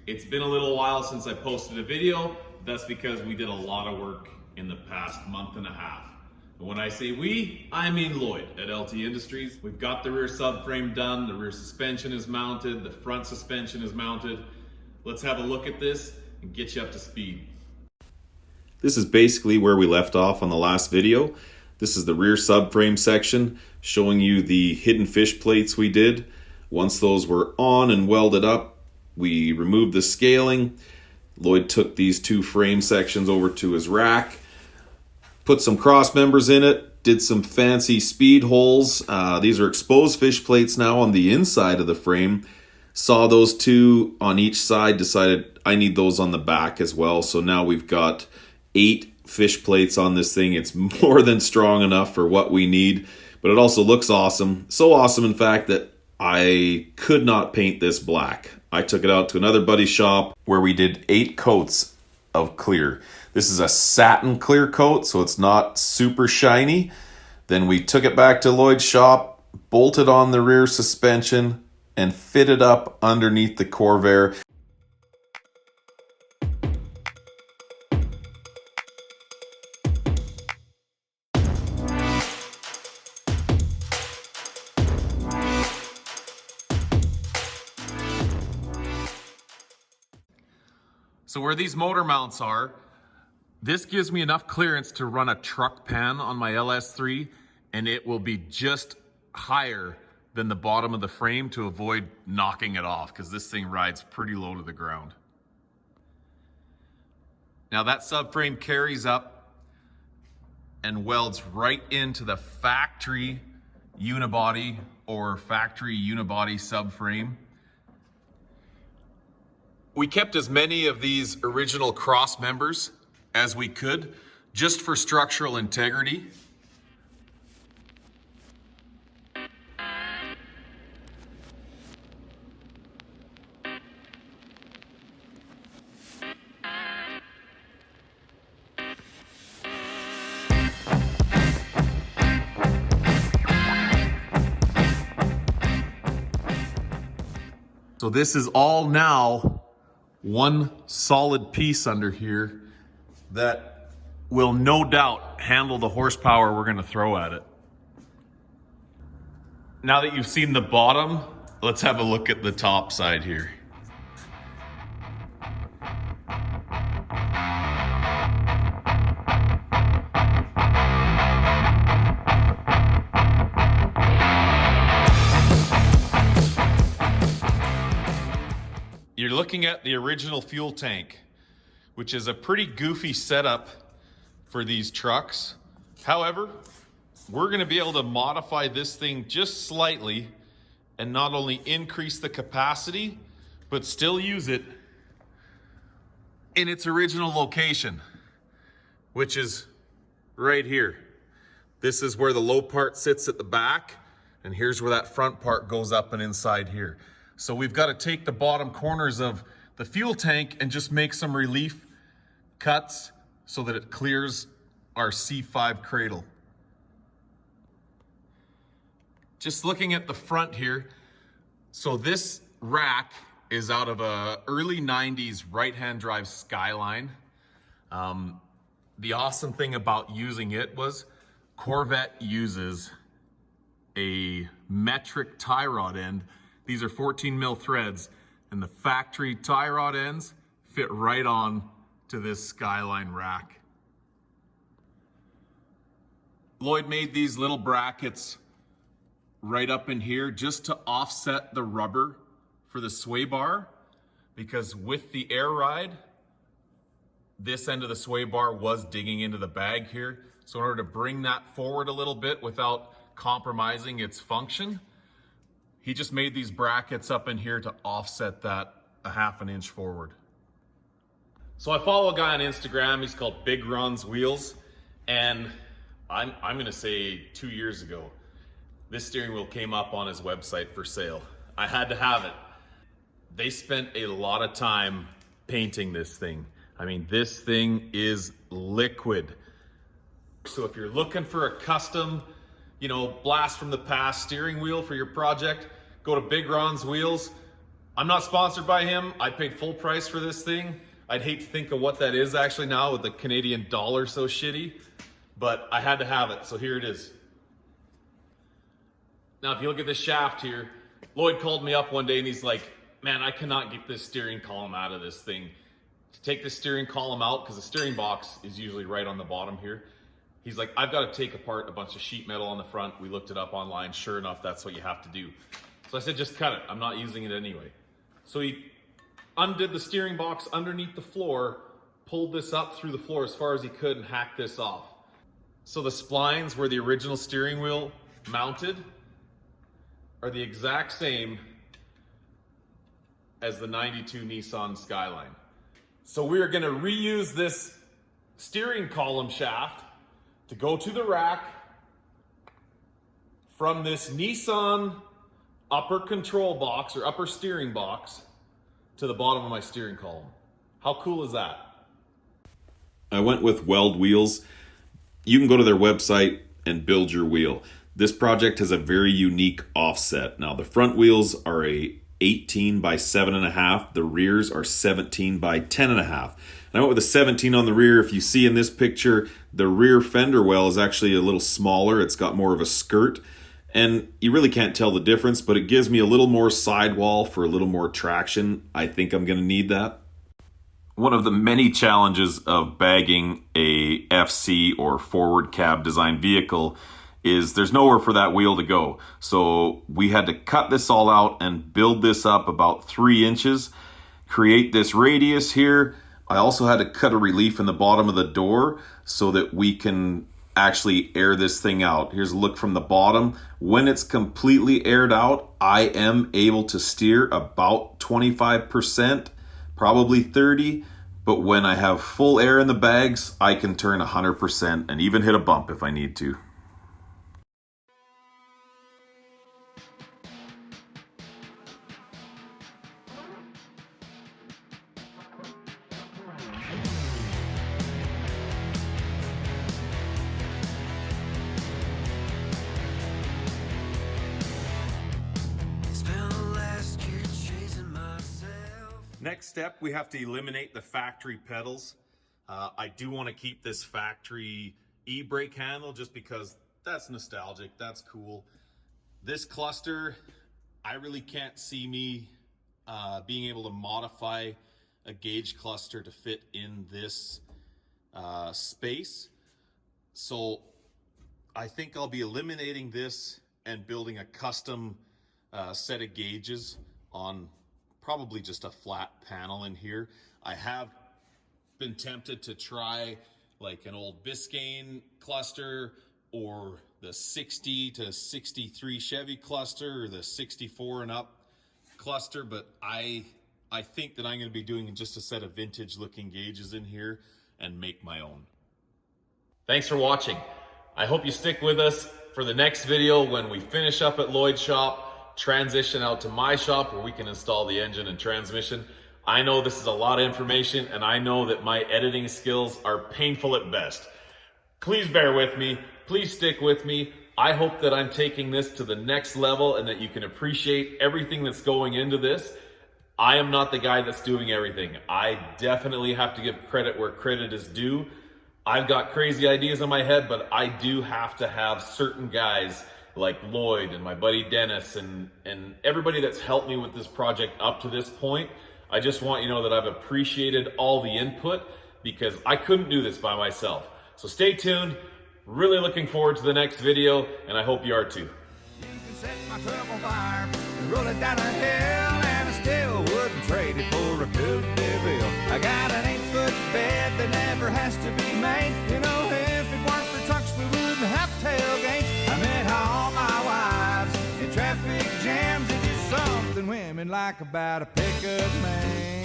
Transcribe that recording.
It's been a little while since I posted a video. That's because we did a lot of work in the past month and a half. And when I say we, I mean Lloyd at LT Industries. We've got the rear subframe done, the rear suspension is mounted, the front suspension is mounted. Let's have a look at this and get you up to speed. This is basically where we left off on the last video. This is the rear subframe section showing you the hidden fish plates we did. Once those were on and welded up, we removed the scaling. Lloyd took these two frame sections over to his rack, put some cross members in it, did some fancy speed holes. These are exposed fish plates now on the inside of the frame. Saw those two on each side, decided I need those on the back as well. So now we've got 8 fish plates on this thing. It's more than strong enough for what we need, but it also looks awesome. So awesome, in fact, that I could not paint this black. I took it out to another buddy's shop where we did 8 coats of clear. This is a satin clear coat, so it's not super shiny. Then we took it back to Lloyd's shop, bolted on the rear suspension, and fitted up underneath the Corvair. So where these motor mounts are, this gives me enough clearance to run a truck pan on my LS3, and it will be just higher than the bottom of the frame to avoid knocking it off, because this thing rides pretty low to the ground. Now that subframe carries up and welds right into the factory unibody or factory unibody subframe. We kept as many of these original cross members as we could, just for structural integrity. So this is all now one solid piece under here that will no doubt handle the horsepower we're going to throw at it. Now that you've seen the bottom, let's have a look at the top side here. You're looking at the original fuel tank, which is a pretty goofy setup for these trucks. However, we're going to be able to modify this thing just slightly and not only increase the capacity, but still use it in its original location, which is right here. This is where the low part sits at the back, and here's where that front part goes up and inside here. So we've got to take the bottom corners of the fuel tank and just make some relief cuts so that it clears our C5 cradle. Just looking at the front here, so this rack is out of a early 90s right-hand drive Skyline. The awesome thing about using it was Corvette uses a metric tie rod end. These are 14 mil threads, and the factory tie rod ends fit right on to this Skyline rack. Lloyd made these little brackets right up in here just to offset the rubber for the sway bar, because with the air ride, this end of the sway bar was digging into the bag here. So in order to bring that forward a little bit without compromising its function, he just made these brackets up in here to offset that a half an inch forward. So I follow a guy on Instagram, he's called Big Ron's Wheels, and I'm gonna say 2 years ago, this steering wheel came up on his website for sale. I had to have it. They spent a lot of time painting this thing. I mean, this thing is liquid. So if you're looking for a custom, blast from the past steering wheel for your project, go to Big Ron's Wheels. I'm not sponsored by him. I paid full price for this thing. I'd hate to think of what that is actually now with the Canadian dollar so shitty, but I had to have it, so here it is. Now, if you look at this shaft here, Lloyd called me up one day and he's like, man, I cannot get this steering column out of this thing. To take the steering column out, because the steering box is usually right on the bottom here, he's like, I've got to take apart a bunch of sheet metal on the front. We looked it up online. Sure enough, that's what you have to do. So I said, just cut it. I'm not using it anyway. So he undid the steering box underneath the floor, pulled this up through the floor as far as he could and hacked this off. So the splines where the original steering wheel mounted are the exact same as the 92 Nissan Skyline. So we are gonna reuse this steering column shaft to go to the rack from this Nissan upper control box or upper steering box to the bottom of my steering column. How cool is that? I went with weld wheels. You can go to their website and build your wheel. This project has a very unique offset. Now the front wheels are a 18 by 7.5. The rears are 17 by 10.5. And I went with a 17 on the rear. If you see in this picture, the rear fender well is actually a little smaller. It's got more of a skirt. And you really can't tell the difference, but it gives me a little more sidewall for a little more traction. I think I'm going to need that. One of the many challenges of bagging a FC or forward cab design vehicle is there's nowhere for that wheel to go. So we had to cut this all out and build this up about 3 inches, create this radius here. I also had to cut a relief in the bottom of the door so that we can actually air this thing out. Here's a look from the bottom. When it's completely aired out, I am able to steer about 25%, probably 30%, but when I have full air in the bags, I can turn 100% and even hit a bump if I need to. Next step, we have to eliminate the factory pedals. I do want to keep this factory e-brake handle just because that's nostalgic, that's cool. This cluster, I really can't see me being able to modify a gauge cluster to fit in this space. So I think I'll be eliminating this and building a custom set of gauges on probably just a flat panel in here. I have been tempted to try like an old Biscayne cluster or the 60 to 63 Chevy cluster or the 64 and up cluster, but I think that I'm going to be doing just a set of vintage looking gauges in here and make my own. Thanks for watching. I hope you stick with us for the next video when we finish up at Lloyd's shop, transition out to my shop where we can install the engine and transmission. I know this is a lot of information and I know that my editing skills are painful at best. Please bear with me, please stick with me. I hope that I'm taking this to the next level and that you can appreciate everything that's going into this. I am not the guy that's doing everything. I definitely have to give credit where credit is due. I've got crazy ideas in my head, but I do have to have certain guys like Lloyd and my buddy Dennis and everybody that's helped me with this project up to this point. I just want you to know that I've appreciated all the input because I couldn't do this by myself. So stay tuned. Really looking forward to the next video, and I hope you are too. You can set my truck on fire and roll it down a hill, and I still wouldn't trade it for a Coupe de Ville. I got an 8-foot bed that never has to be made. You know, if it weren't for trucks, we wouldn't have tailgates. I met all my wives in traffic jams. It's just something women like about a pickup man.